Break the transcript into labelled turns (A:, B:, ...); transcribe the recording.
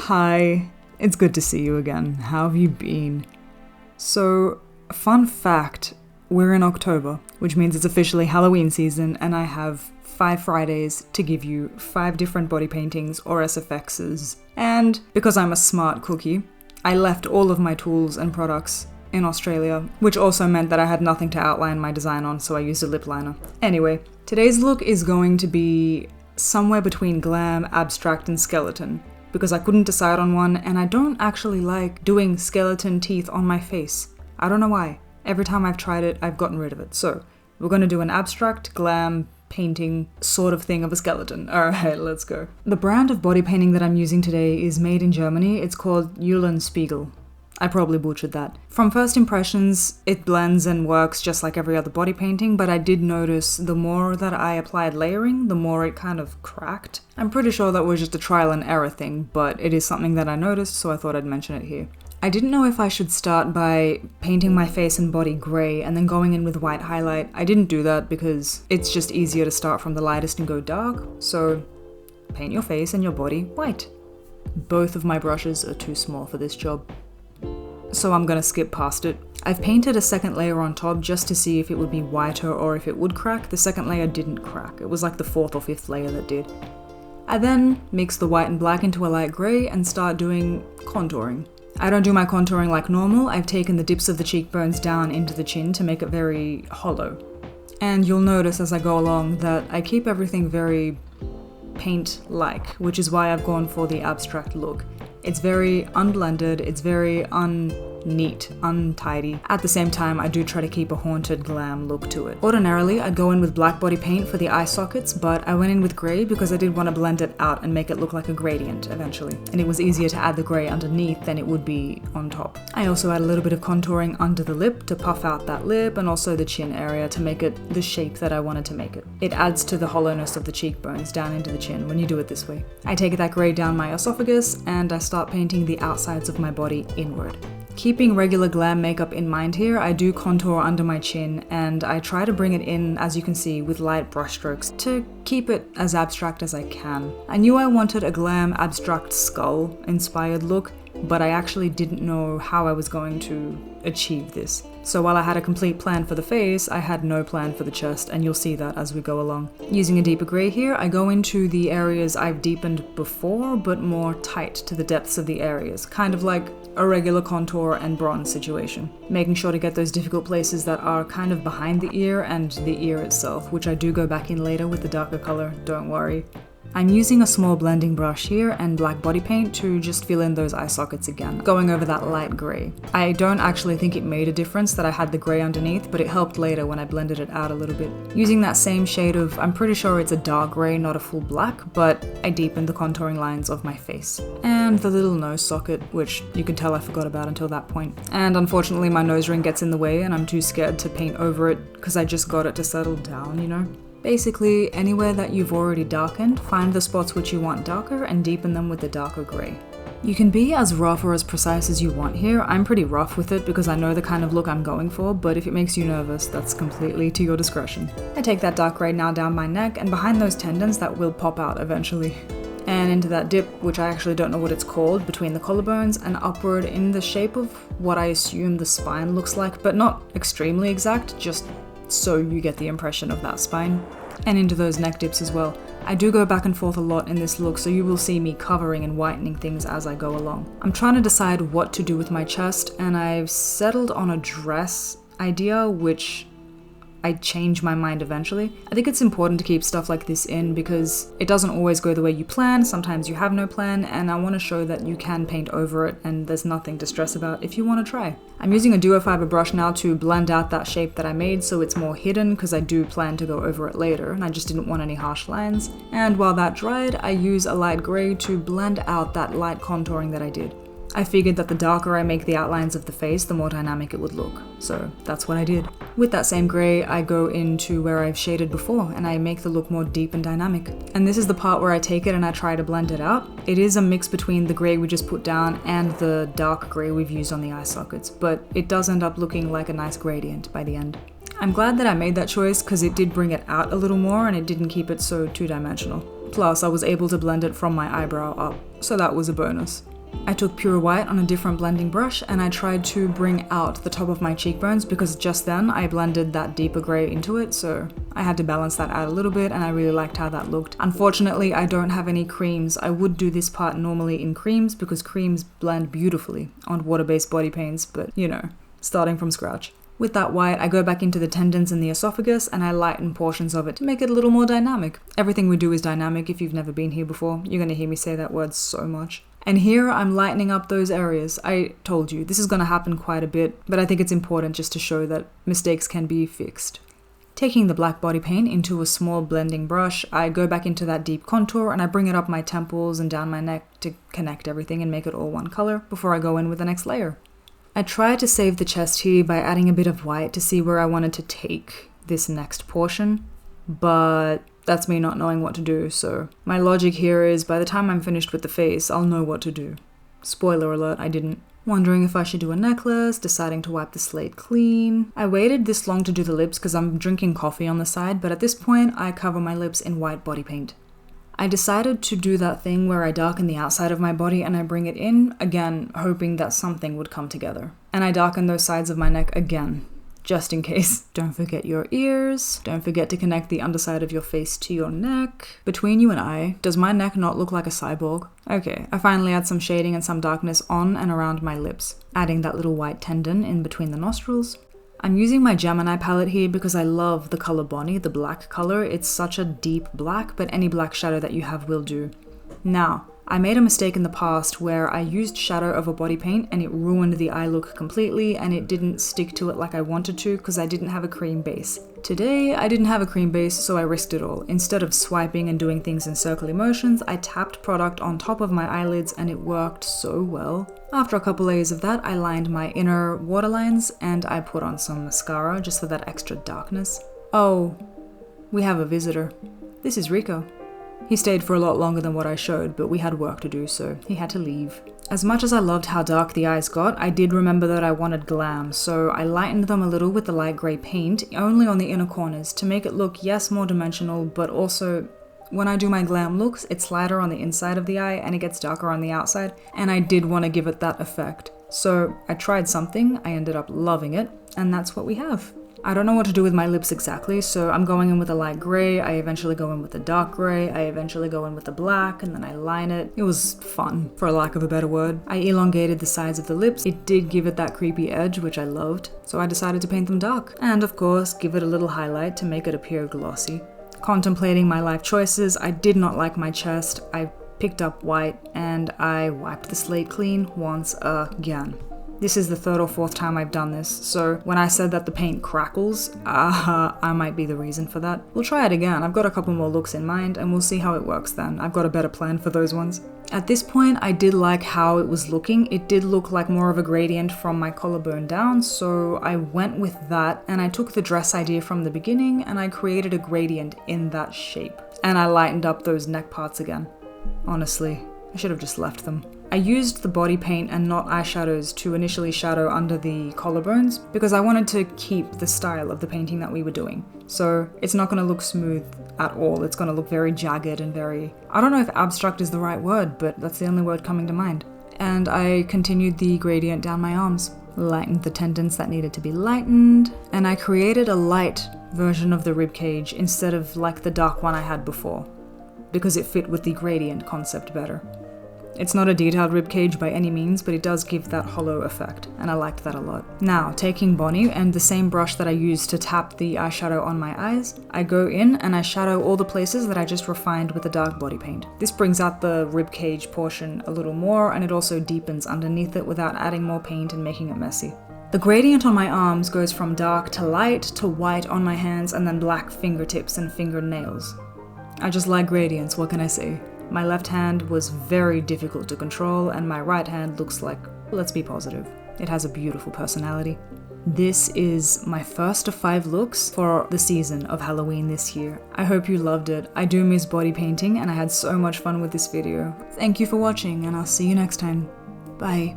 A: Hi, it's good to see you again. How have you been? So, fun fact, we're in October, which means it's officially Halloween season, and I have 5 Fridays to give you 5 different body paintings or SFXs. And because I'm a smart cookie, I left all of my tools and products in Australia, which also meant that I had nothing to outline my design on, so I used a lip liner. Anyway, today's look is going to be somewhere between glam, abstract, and skeleton, because I couldn't decide on one, and I don't actually like doing skeleton teeth on my face. I don't know why. Every time I've tried it, I've gotten rid of it. So, we're gonna do an abstract, glam, painting sort of thing of a skeleton. Alright, let's go. The brand of body painting that I'm using today is made in Germany. It's called EULENSPIEGEL. I probably butchered that. From first impressions, it blends and works just like every other body painting, but I did notice the more that I applied layering, the more it kind of cracked. I'm pretty sure that was just a trial and error thing, but it is something that I noticed, so I thought I'd mention it here. I didn't know if I should start by painting my face and body grey and then going in with white highlight. I didn't do that because it's just easier to start from the lightest and go dark, so paint your face and your body white. Both of my brushes are too small for this job, so I'm gonna skip past it. I've painted a second layer on top just to see if it would be whiter or if it would crack. The second layer didn't crack. It was like the 4th or 5th layer that did. I then mix the white and black into a light grey and start doing contouring. I don't do my contouring like normal. I've taken the dips of the cheekbones down into the chin to make it very hollow. And you'll notice as I go along that I keep everything very paint-like, which is why I've gone for the abstract look. It's very unblended, it's very unneat, untidy. At the same time, I do try to keep a haunted glam look to it. Ordinarily, I'd go in with black body paint for the eye sockets, but I went in with grey because I did want to blend it out and make it look like a gradient eventually. And it was easier to add the grey underneath than it would be on top. I also add a little bit of contouring under the lip to puff out that lip and also the chin area to make it the shape that I wanted to make it. It adds to the hollowness of the cheekbones down into the chin when you do it this way. I take that grey down my esophagus and I start painting the outsides of my body inward. Keeping regular glam makeup in mind here, I do contour under my chin and I try to bring it in, as you can see, with light brushstrokes to keep it as abstract as I can. I knew I wanted a glam abstract skull inspired look, but I actually didn't know how I was going to achieve this. So while I had a complete plan for the face, I had no plan for the chest, and you'll see that as we go along. Using a deeper grey here, I go into the areas I've deepened before, but more tight to the depths of the areas, kind of like a regular contour and bronze situation. Making sure to get those difficult places that are kind of behind the ear and the ear itself, which I do go back in later with the darker colour, don't worry. I'm using a small blending brush here and black body paint to just fill in those eye sockets again, going over that light grey. I don't actually think it made a difference that I had the grey underneath, but it helped later when I blended it out a little bit. Using that same shade of, I'm pretty sure it's a dark grey, not a full black, but I deepened the contouring lines of my face. And the little nose socket, which you can tell I forgot about until that point. And unfortunately my nose ring gets in the way and I'm too scared to paint over it because I just got it to settle down, you know? Basically, anywhere that you've already darkened, find the spots which you want darker and deepen them with the darker grey. You can be as rough or as precise as you want here. I'm pretty rough with it because I know the kind of look I'm going for, but if it makes you nervous, that's completely to your discretion. I take that dark grey now down my neck and behind those tendons that will pop out eventually. And into that dip, which I actually don't know what it's called, between the collarbones and upward in the shape of what I assume the spine looks like, but not extremely exact, just so you get the impression of that spine. And into those neck dips as well. I do go back and forth a lot in this look, so you will see me covering and whitening things as I go along. I'm trying to decide what to do with my chest, and I've settled on a dress idea, which I change my mind eventually. I think it's important to keep stuff like this in because it doesn't always go the way you plan, sometimes you have no plan, and I want to show that you can paint over it and there's nothing to stress about if you want to try. I'm using a duo fiber brush now to blend out that shape that I made so it's more hidden because I do plan to go over it later and I just didn't want any harsh lines. And while that dried, I use a light grey to blend out that light contouring that I did. I figured that the darker I make the outlines of the face, the more dynamic it would look. So that's what I did. With that same grey, I go into where I've shaded before and I make the look more deep and dynamic. And this is the part where I take it and I try to blend it out. It is a mix between the grey we just put down and the dark grey we've used on the eye sockets, but it does end up looking like a nice gradient by the end. I'm glad that I made that choice because it did bring it out a little more and it didn't keep it so two-dimensional. Plus, I was able to blend it from my eyebrow up, so that was a bonus. I took pure white on a different blending brush and I tried to bring out the top of my cheekbones because just then I blended that deeper grey into it, so I had to balance that out a little bit and I really liked how that looked. Unfortunately, I don't have any creams. I would do this part normally in creams because creams blend beautifully on water-based body paints, but you know, starting from scratch. With that white, I go back into the tendons and the esophagus and I lighten portions of it to make it a little more dynamic. Everything we do is dynamic. If you've never been here before, you're going to hear me say that word so much. And here I'm lightening up those areas. I told you, this is going to happen quite a bit, but I think it's important just to show that mistakes can be fixed. Taking the black body paint into a small blending brush, I go back into that deep contour and I bring it up my temples and down my neck to connect everything and make it all one color before I go in with the next layer. I tried to save the chest here by adding a bit of white to see where I wanted to take this next portion, but that's me not knowing what to do, so my logic here is by the time I'm finished with the face, I'll know what to do. Spoiler alert, I didn't. Wondering if I should do a necklace, deciding to wipe the slate clean. I waited this long to do the lips because I'm drinking coffee on the side, but at this point I cover my lips in white body paint. I decided to do that thing where I darken the outside of my body and I bring it in, again, hoping that something would come together. And I darken those sides of my neck again, just in case. Don't forget your ears. Don't forget to connect the underside of your face to your neck. Between you and I, does my neck not look like a cyborg? Okay, I finally add some shading and some darkness on and around my lips, adding that little white tendon in between the nostrils. I'm using my Gemini palette here because I love the color Bonnie, the black color. It's such a deep black, but any black shadow that you have will do. Now, I made a mistake in the past where I used shadow over body paint and it ruined the eye look completely and it didn't stick to it like I wanted to because I didn't have a cream base. Today, I didn't have a cream base, so I risked it all. Instead of swiping and doing things in circular motions, I tapped product on top of my eyelids and it worked so well. After a couple layers of that, I lined my inner waterlines and I put on some mascara just for that extra darkness. Oh, we have a visitor. This is Rico. He stayed for a lot longer than what I showed, but we had work to do, so he had to leave. As much as I loved how dark the eyes got, I did remember that I wanted glam, so I lightened them a little with the light grey paint, only on the inner corners, to make it look, yes, more dimensional, but also, when I do my glam looks, it's lighter on the inside of the eye and it gets darker on the outside, and I did want to give it that effect. So I tried something, I ended up loving it, and that's what we have. I don't know what to do with my lips exactly, so I'm going in with a light grey, I eventually go in with the dark grey, I eventually go in with the black, and then I line it. It was fun, for lack of a better word. I elongated the sides of the lips. It did give it that creepy edge, which I loved, so I decided to paint them dark. And of course, give it a little highlight to make it appear glossy. Contemplating my life choices, I did not like my chest. I picked up white, and I wiped the slate clean once again. This is the third or fourth time I've done this, so when I said that the paint crackles, I might be the reason for that. We'll try it again. I've got a couple more looks in mind and we'll see how it works then. I've got a better plan for those ones. At this point, I did like how it was looking. It did look like more of a gradient from my collarbone down, so I went with that and I took the dress idea from the beginning and I created a gradient in that shape. And I lightened up those neck parts again. Honestly, I should have just left them. I used the body paint and not eyeshadows to initially shadow under the collarbones because I wanted to keep the style of the painting that we were doing. So it's not going to look smooth at all. It's going to look very jagged and very... I don't know if abstract is the right word, but that's the only word coming to mind. And I continued the gradient down my arms, lightened the tendons that needed to be lightened, and I created a light version of the ribcage instead of like the dark one I had before, because it fit with the gradient concept better. It's not a detailed ribcage by any means, but it does give that hollow effect, and I liked that a lot. Now, taking Bonnie and the same brush that I used to tap the eyeshadow on my eyes, I go in and I shadow all the places that I just refined with the dark body paint. This brings out the ribcage portion a little more, and it also deepens underneath it without adding more paint and making it messy. The gradient on my arms goes from dark to light to white on my hands and then black fingertips and fingernails. I just like gradients, what can I say? My left hand was very difficult to control and my right hand looks like, let's be positive, it has a beautiful personality. This is my first of 5 looks for the season of Halloween this year. I hope you loved it. I do miss body painting and I had so much fun with this video. Thank you for watching and I'll see you next time. Bye.